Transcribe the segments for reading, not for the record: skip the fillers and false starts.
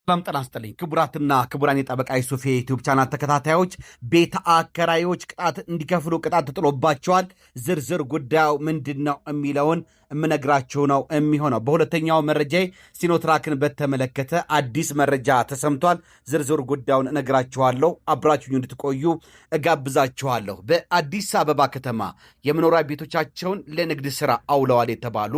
ሰላም ጤና ይስጥልኝ ክቡራትና ክቡራን የጠበቃ ዩሱፍ የዩቲዩብ ቻናል ተከታታዮች ቤት አከራዮች ቅጣት እንዲከፍሉ ቅጣት ተጥሎባቸዋል። ዝርዝር ጉዳዩ ምንድነው የሚለውን እምነግራችሁ ነው የሚሆነው። በሁለተኛው መረጃ ሲኖትራክን በተመለከተ አዲስ መረጃ ተሰምቷል። ዝርዝር ጉዳዩን እነግራችኋለሁ። አብራችሁኝ እንድትቆዩ እጋብዛችኋለሁ። በአዲስ አበባ ከተማ የመኖሪያ ቤቶቻቸውን ለንግድ ስራ አውለዋል የተባሉ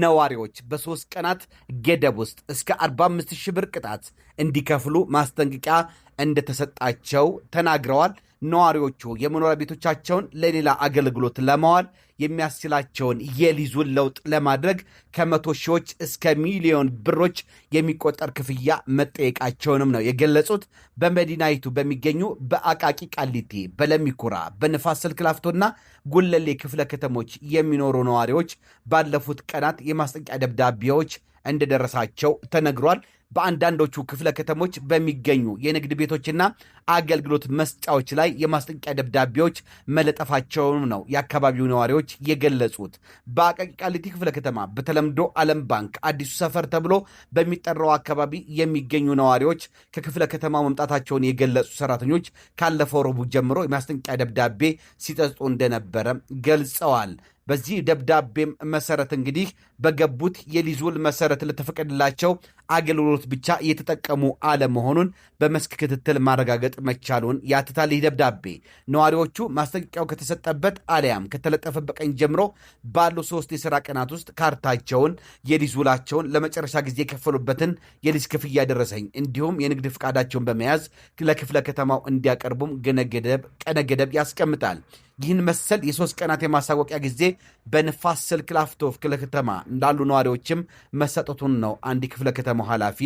ነዋሪዎች በ3 ቀናት ገደብ ውስጥ እስከ 45,000 ብር ቅጣት እንዲከፍሉ ማስጠንቀቂያ እንደተሰጣቸው ተናግረዋል። ነዋሪዎቹ የመኖሪያ ቤቶቻቸውን ለሌላ አገልግሎት ለማዋል የሚያስችላቸውን የሊዙን ለውጥ ለማድረግ ከ100 ሺዎች እስከ ሚሊዮን ብሮች የሚቆጠር ክፍያ መጠየቃቸውንም ነው የገለጹት። በመዲናይቱ በሚገኙ በአቃቂ ቃሊቲ፣ በለሚኩራ፣ በንፋስ ስልክ ላፍቶና ጉለሌ ክፍለ ከተሞች የሚኖሩ ነዋሪዎች ባለፉት ቀናት የማስጠንቀቂያ ደብዳቤዎች እንደደረሳቸው ተነግሯል። በአንዳንዶቹ ክፍለ ከተሞች በሚገኙ የንግድ ቤቶችና አገልግሎት መስጫዎች ላይ የማስጠንቀቂያ ደብዳቤዎች መለጠፋቸውን ነው የአካባቢው ነዋሪዎች የገለጹት። በአቃቂ ቃሊቲ ክፍለ ከተማ በተለምዶ ዓለም ባንክ አዲሱ ሰፈር ተብሎ በሚጠራው አካባቢ የሚገኙ ነዋሪዎች ከክፍለ ከተማ መምጣታቸውን የገለጹ ሰራተኞች ካለፈው ረቡዕ ጀምሮ የማስጠንቀቂያ ደብዳቤ ሲጠጡ እንደነበረ ገልጸዋል። በዚህ ደብዳቤም መሰረት እንግዲህ በገቡት የሊዙል መሰረት ለተፈቀደላቸው አገልግሎት ብቻ እየተጠቀሙ አለመሆኑን በመስክ ክትትል ማረጋገጥ መቻሉን ያትታል። ይህ ደብዳቤ ነዋሪዎቹ ማስጠንቀቂያው ከተሰጠበት አሊያም ከተለጠፈበት ቀን ጀምሮ ባሉ 3 የሥራ ቀናት ውስጥ ካርታቸውን፣ የሊዝ ውላቸውን፣ ለመጨረሻ ጊዜ የከፈሉበትን የሊዝ ክፍያ ደረሰኝ እንዲሁም የንግድ ፍቃዳቸውን በመያዝ ለክፍለ ከተማው እንዲያቀርቡም ቀነ ገደብ ያስቀምጣል። ይህን መሰል የ3 ቀናት የማሳወቂያ ጊዜ በንፋስ ስልክ ላፍቶ ክፍለ ከተማ እንዳሉ ነዋሪዎችም መሰጠቱን ነው አንድ ክፍለ ከተማው ኃላፊ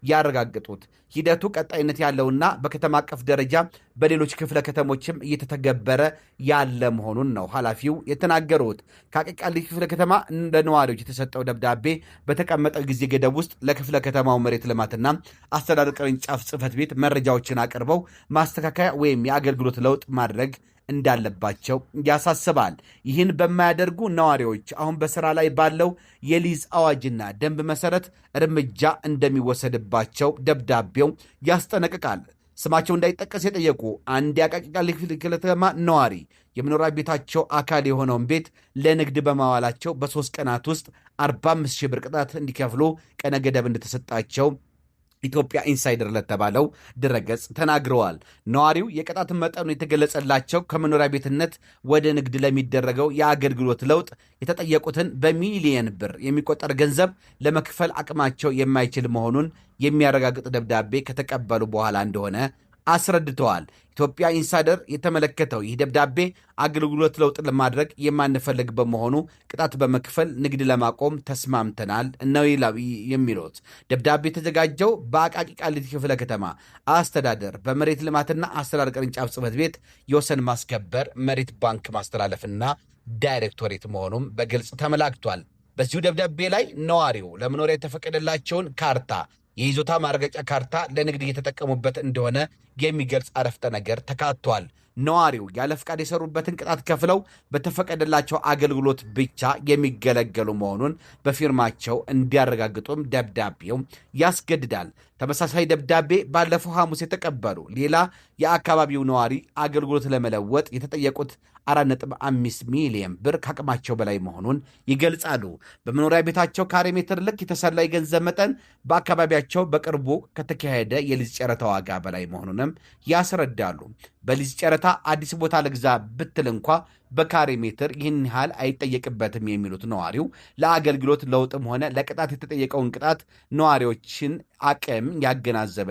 ያረጋግጡት። ሂደቱ ቀጣይነት ያለውና በከተማ አቀፍ ደረጃ በሌሎች ክፍለ ከተሞችም እየተተገበረ ያለ መሆኑን ነው ኃላፊው የተናገሩት። ከአቃቂ ቃሊቲ ክፍለ ከተማ ለነዋሪዎች የተሰጠው ደብዳቤ በተቀመጠው ጊዜ ገደብ ውስጥ ለክፍለ ከተማው መሬት ልማትና አስተዳደር ቅርንጫፍ ጽሕፈት ቤት መረጃዎችን አቅርበው ማስተካከያ ወይም የአገልግሎት ለውጥ ማድረግ እንዳለባቸው ያሳስባል። ይህን በማያደርጉ ነዋሪዎች አሁን በስራ ላይ ባለው የሊዝ አዋጅና ደንብ መሰረት እርምጃ እንደሚወሰድባቸው ደብዳቤው ያስጠነቅቃል። ስማቸው እንዳይጠቀስ የጠየቁ አንድ የአቃቂ ቃሊቲ ክፍለ ከተማ ነዋሪ የመኖሪያ ቤታቸው አካል የሆነውን ቤት ለንግድ በማዋላቸው በ3 ቀናት ውስጥ 45,000 ብር ቅጣት እንዲከፍሉ ቀነ ገደብ እንደተሰጣቸው ኢትዮጵያ ኢንሳይደር ለተባለው ድረገጽ ተናግረዋል። ነዋሪው የቅጣት መጠኑ የተገለጸላቸው ከመኖሪያ ቤትነት ወደ ንግድ ለሚደረገው የአገልግሎት ለውጥ የተጠየቁትን በሚሊየን ብር የሚቆጠር ገንዘብ ለመክፈል አቅማቸው የማይችል መሆኑን የሚያረጋግጥ ደብዳቤ ከተቀበሉ በኋላ እንደሆነ አስረድተዋል። ኢትዮጵያ ኢንሳይደር የተመለከተው ይህ ደብዳቤ አገልግሎት ለውጥ ለማድረግ የማንፈልግ በመሆኑ ቅጣት በመክፈል ንግድ ለማቆም ተስማምተናል ነው የሚሉት። ደብዳቤ የተዘጋጀው በአቃቂ ቃሊቲ ክፍለ ከተማ አስተዳደር በመሬት ልማትና አስተዳደር ቅርንጫፍ ጽሕፈት ቤት የወሰን ማስከበር መሬት ባንክ ማስተላለፍና ዳይሬክቶሬት መሆኑም በግልጽ ተመላክቷል። በዚሁ ደብዳቤ ላይ ነዋሪው ለመኖሪያ የተፈቀደላቸውን ካርታ የይዞታ ማረጋገጫ ካርታ ለንግድ እየተጠቀሙበት እንደሆነ የሚገልጽ አረፍተ ነገር ተካቷል። ነዋሪው ያለ ፍቃድ የሰሩበትን ቅጣት ከፍለው በተፈቀደላቸው አገልግሎት ብቻ የሚገለገሉ መሆኑን በፊርማቸው እንዲያረጋግጡም ደብዳቤው ያስገድዳል። ተመሳሳይ ደብዳቤ ባለፈው ሐሙስ የተቀበሉ ሌላ የአካባቢው ነዋሪ አገልግሎት ለመለወጥ የተጠየቁት 4.5 ሚሊዮን ብር ከአቅማቸው በላይ መሆኑን ይገልጻሉ። በመኖሪያ ቤታቸው ካሬ ሜትር ልክ የተሰላ የገንዘብ መጠን በአካባቢያቸው በቅርቡ ከተካሄደ የሊዝ ጨረታ ዋጋ በላይ መሆኑንም ያስረዳሉ። በሊዝ ጨረታ አዲስ ቦታ ልግዛ ብትል እንኳ በካሬ ሜትር ይህን ያህል አይጠየቅበትም የሚሉት ነዋሪው ለአገልግሎት ለውጥም ሆነ ለቅጣት የተጠየቀውን ቅጣት ነዋሪዎችን አቅም ያገናዘበ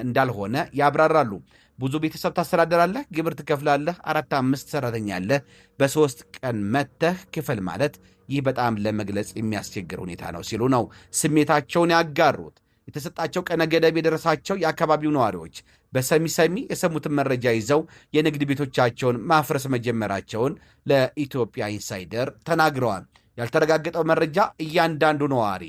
እንዳልሆነ ያብራራሉ። ብዙ ቤተሰብ ታስተዳደራለህ፣ ግብር ትከፍላለህ፣ 4-5 ሰራተኛ አለህ፣ በ3 ቀን መተህ ክፈል ማለት ይህ በጣም ለመግለጽ የሚያስቸግር ሁኔታ ነው ሲሉ ነው ስሜታቸውን ያጋሩት። የተሰጣቸው ቀነ ገደብ የደረሳቸው የአካባቢው ነዋሪዎች በሰሚ የሰሙትን መረጃ ይዘው የንግድ ቤቶቻቸውን ማፍረስ መጀመራቸውን ለኢትዮጵያ ኢንሳይደር ተናግረዋል። ያልተረጋገጠው መረጃ እያንዳንዱ ነዋሪ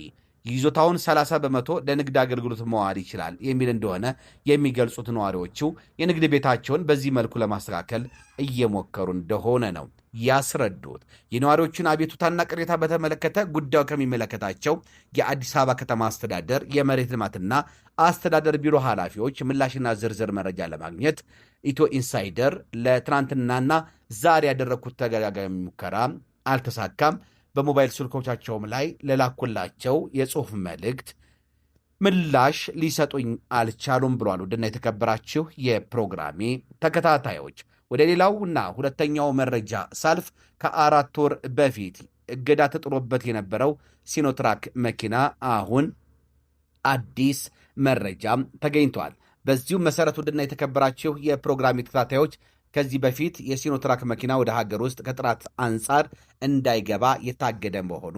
ይዞታውን 30% ለንግድ አገልግሎት መዋል ይችላል የሚል እንደሆነ የሚገልጹት ነዋሪዎቹ የንግድ ቤታቸውን በዚህ መልኩ ለማስተካከል እየሞከሩ እንደሆነ ነው ያስረዱት። የነዋሪዎቹን አቤቱታና ቅሬታ በተመለከተ ጉዳዩ ከሚመለከታቸው የአዲስ አበባ ከተማ አስተዳደር የመሬት ልማትና አስተዳደር ቢሮ ኃላፊዎች ምላሽና ዝርዝር መረጃ ለማግኘት ኢትዮ ኢንሳይደር ለትናንትናና ዛሬ ያደረግኩት ተደጋጋሚ ሙከራ አልተሳካም። በሞባይል ስልኮቻቸውም ላይ ለላኩላቸው የጽሑፍ መልእክት ምላሽ ሊሰጡኝ አልቻሉም ብሏል። ውድና የተከበራችሁ የፕሮግራሜ ተከታታዮች ወደ ሌላውና ሁለተኛው መረጃ ሳልፍ ከ4 ወር በፊት እገዳ ተጥሎበት የነበረው ሲኖትራክ መኪና አሁን አዲስ መረጃም ተገኝቷል። በዚሁ መሰረት ውድና የተከበራችሁ የፕሮግራሜ ተከታታዮች ከዚህ በፊት የሲኖትራክ መኪና ወደ ሀገር ውስጥ ከጥራት አንጻር እንዳይገባ የታገደ መሆኑ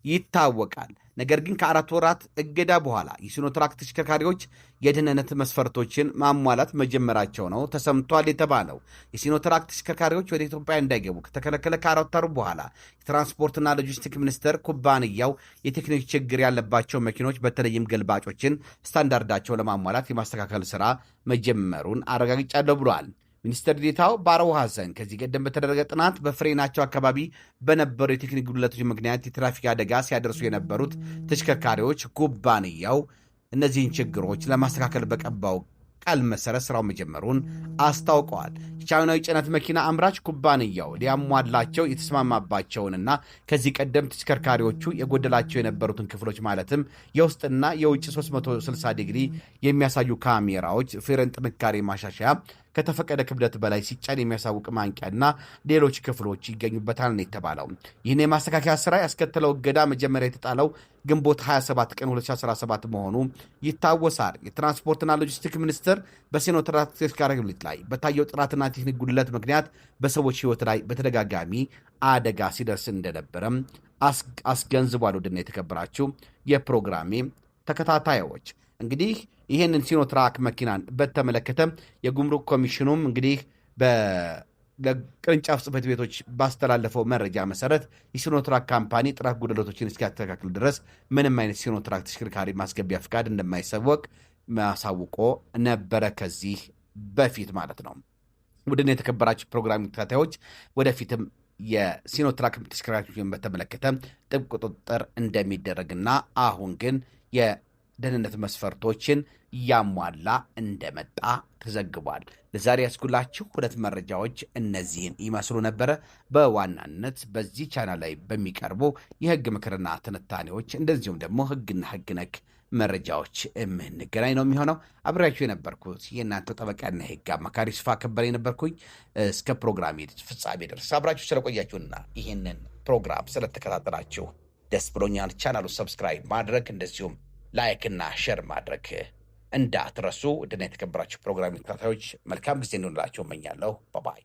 ይታወቃል። ነገር ግን ከ4 ወራት እገዳ በኋላ የሲኖትራክ ተሽከርካሪዎች የደህንነት መስፈርቶችን ማሟላት መጀመራቸው ነው ተሰምቷል የተባለው። የሲኖትራክ ተሽከርካሪዎች ወደ ኢትዮጵያ እንዳይገቡ ከተከለከለ ከ4 ወር በኋላ የትራንስፖርትና ሎጂስቲክ ሚኒስቴር ኩባንያው የቴክኒክ ችግር ያለባቸው መኪኖች በተለይም ገልባጮችን ስታንዳርዳቸው ለማሟላት የማስተካከል ስራ መጀመሩን አረጋግጫለሁ ብሏል። ሚኒስትር ዴኤታው ባረው ሐሰን ከዚህ ቀደም በተደረገ ጥናት በፍሬናቸው አካባቢ በነበሩ የቴክኒክ ጉድለቶች ምክንያት የትራፊክ አደጋ ሲያደርሱ የነበሩት ተሽከርካሪዎች ኩባንያው እነዚህን ችግሮች ለማስተካከል በቀባው ቃል መሰረት ስራው መጀመሩን አስታውቀዋል። የቻይናዊ ጭነት መኪና አምራች ኩባንያው ሊያሟላቸው የተስማማባቸውንና ከዚህ ቀደም ተሽከርካሪዎቹ የጎደላቸው የነበሩትን ክፍሎች ማለትም የውስጥና የውጭ 360 ዲግሪ የሚያሳዩ ካሜራዎች፣ ፍሬን ጥንካሬ ማሻሻያ፣ ከተፈቀደ ክብደት በላይ ሲጫን የሚያሳውቅ ማንቂያና ሌሎች ክፍሎች ይገኙበታል ነው የተባለው። ይህን የማስተካከያ ስራ ያስከተለው እገዳ መጀመሪያ የተጣለው ግንቦት 27 ቀን 2017 መሆኑ ይታወሳል። የትራንስፖርትና ሎጂስቲክ ሚኒስቴር በሲኖትራክ ተሽከርካሪዎች ላይ በታየው ጥራትና ቴክኒክ ጉድለት ምክንያት በሰዎች ሕይወት ላይ በተደጋጋሚ አደጋ ሲደርስ እንደነበረም አስገንዝቧል። ውድና የተከበራችሁ የፕሮግራሜ ተከታታዮች እንግዲህ ይህንን ሲኖትራክ መኪናን በተመለከተ የጉምሩክ ኮሚሽኑም እንግዲህ በቅርንጫፍ ጽሕፈት ቤቶች ባስተላለፈው መረጃ መሰረት የሲኖትራክ ካምፓኒ ጥራት ጉድለቶችን እስኪያስተካክል ድረስ ምንም አይነት ሲኖትራክ ተሽከርካሪ ማስገቢያ ፍቃድ እንደማይሰወቅ ማሳውቆ ነበረ ከዚህ በፊት ማለት ነው። ውድና የተከበራችሁ ፕሮግራም ተከታታዮች ወደፊትም የሲኖትራክ ተሽከርካሪዎችን በተመለከተ ጥብቅ ቁጥጥር እንደሚደረግና አሁን ግን የደህንነት መስፈርቶችን እያሟላ እንደመጣ ተዘግቧል። ለዛሬ ያስኩላችሁ 2 መረጃዎች እነዚህን ይመስሉ ነበረ። በዋናነት በዚህ ቻናል ላይ በሚቀርቡ የህግ ምክርና ትንታኔዎች እንደዚሁም ደግሞ ህግና ህግ ነክ መረጃዎች የምንገናኝ ነው የሚሆነው። አብሬያችሁ የነበርኩት የእናንተ ጠበቃና የህግ አማካሪ ስፋ ከበረ የነበርኩኝ። እስከ ፕሮግራሜ ፍጻሜ ድረስ አብራችሁ ስለቆያችሁና ይህንን ፕሮግራም ስለተከታተላችሁ ደስ ብሎኛል። ቻናሉ ሰብስክራይብ ማድረግ እንደዚሁም ላይክ እና ሼር ማድረግ እንዳትረሱ። ውድና የተከበራችሁ ፕሮግራም ተከታታዮች መልካም ጊዜ እንሆንላችሁ እመኛለሁ። ባባይ